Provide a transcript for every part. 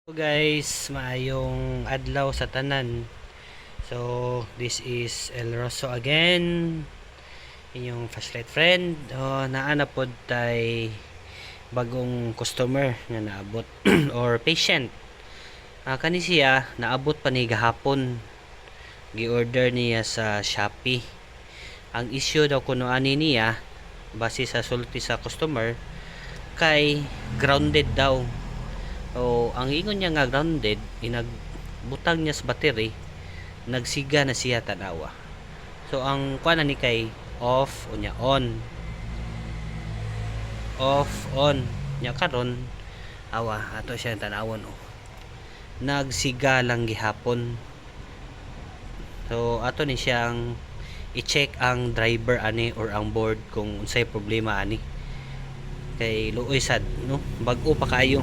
So guys, maayong adlaw sa tanan. So this is El Rosso again, inyong flashlight friend. Naana pod tay bagong customer nga naabot or patient. Kani siya naabot pa ni gahapon. Gi-order niya sa Shopee. Ang issue daw kuno ani niya base sa sulti sa customer kay grounded daw. O ang ingon niya nga grounded, inagbutang niya sa battery, nagsiga na siya tanawa. So ang kuan ni kay off o nya on. Off on nya karon awa ato siya tanawon Nagsiga lang gihapon. So ato ni siyang i-check ang driver ani or ang board kung unsay problema ani. Kay luoy sad no, bag-o pa kayo.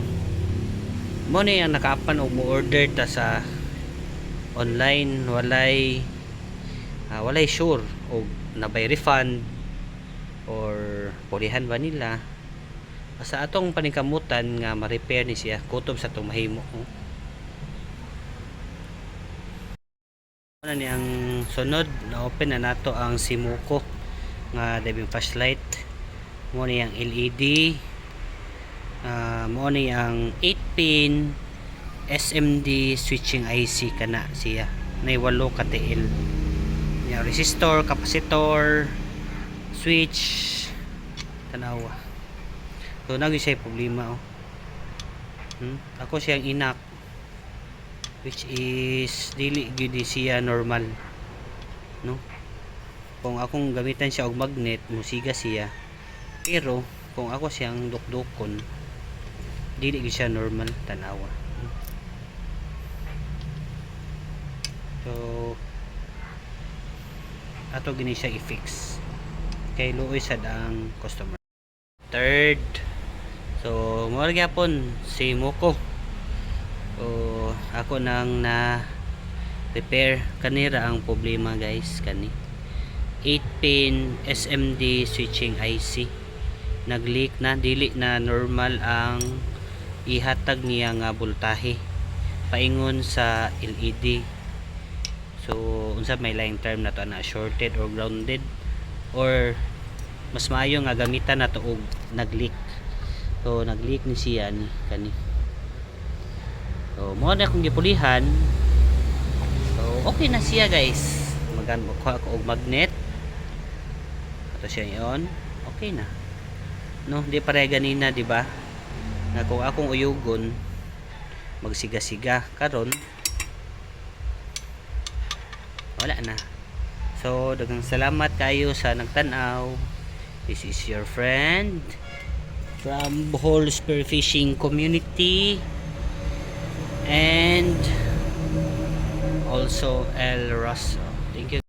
Mo ni ang nakaapan og mo order ta sa online, walay sure og nabay refund or pulihan ba nila. Sa atong paningkamutan nga ma-repair ni siya kutob sa atong mahimo. Ano ni ang sunod na open na nato ang Simuco nga diving flashlight. Mo ni ang LED. Mo ni ang 8-pin SMD switching IC kana siya. Nay 8 ka TL. Nya resistor, capacitor, switch tanawa. So nagi siya problema Ako siyang inak which is dili gyud siya normal no. Kung akong gamitan siya og magnet musiga siya, pero kung ako siyang dukdukon dili gyud siya normal tanawa. So ato gini siya i-fix kay luoy sad ang customer. Third, so mo gyapon si Muko. So ako nang na repair kanira ang problema guys, kani 8-pin SMD switching IC nag-leak na, dili na normal ang ihatag niya nga voltahe paingon sa LED. So unsa may line term na to na shorted or grounded, or mas maayo nga gamitan na to og nag-leak. So nag-leak ni siya ni kani. So mo na kung gipulihan, so okay na siya guys. Magan ko ako og magnet ato siya yon, okay na no. Di pare ganina di ba na kung akong uyugon magsiga-siga karon wala na. So daghang salamat kayo sa nagtan-aw. This is your friend from Bohol Spearfishing Community and also El Rosso. Thank you.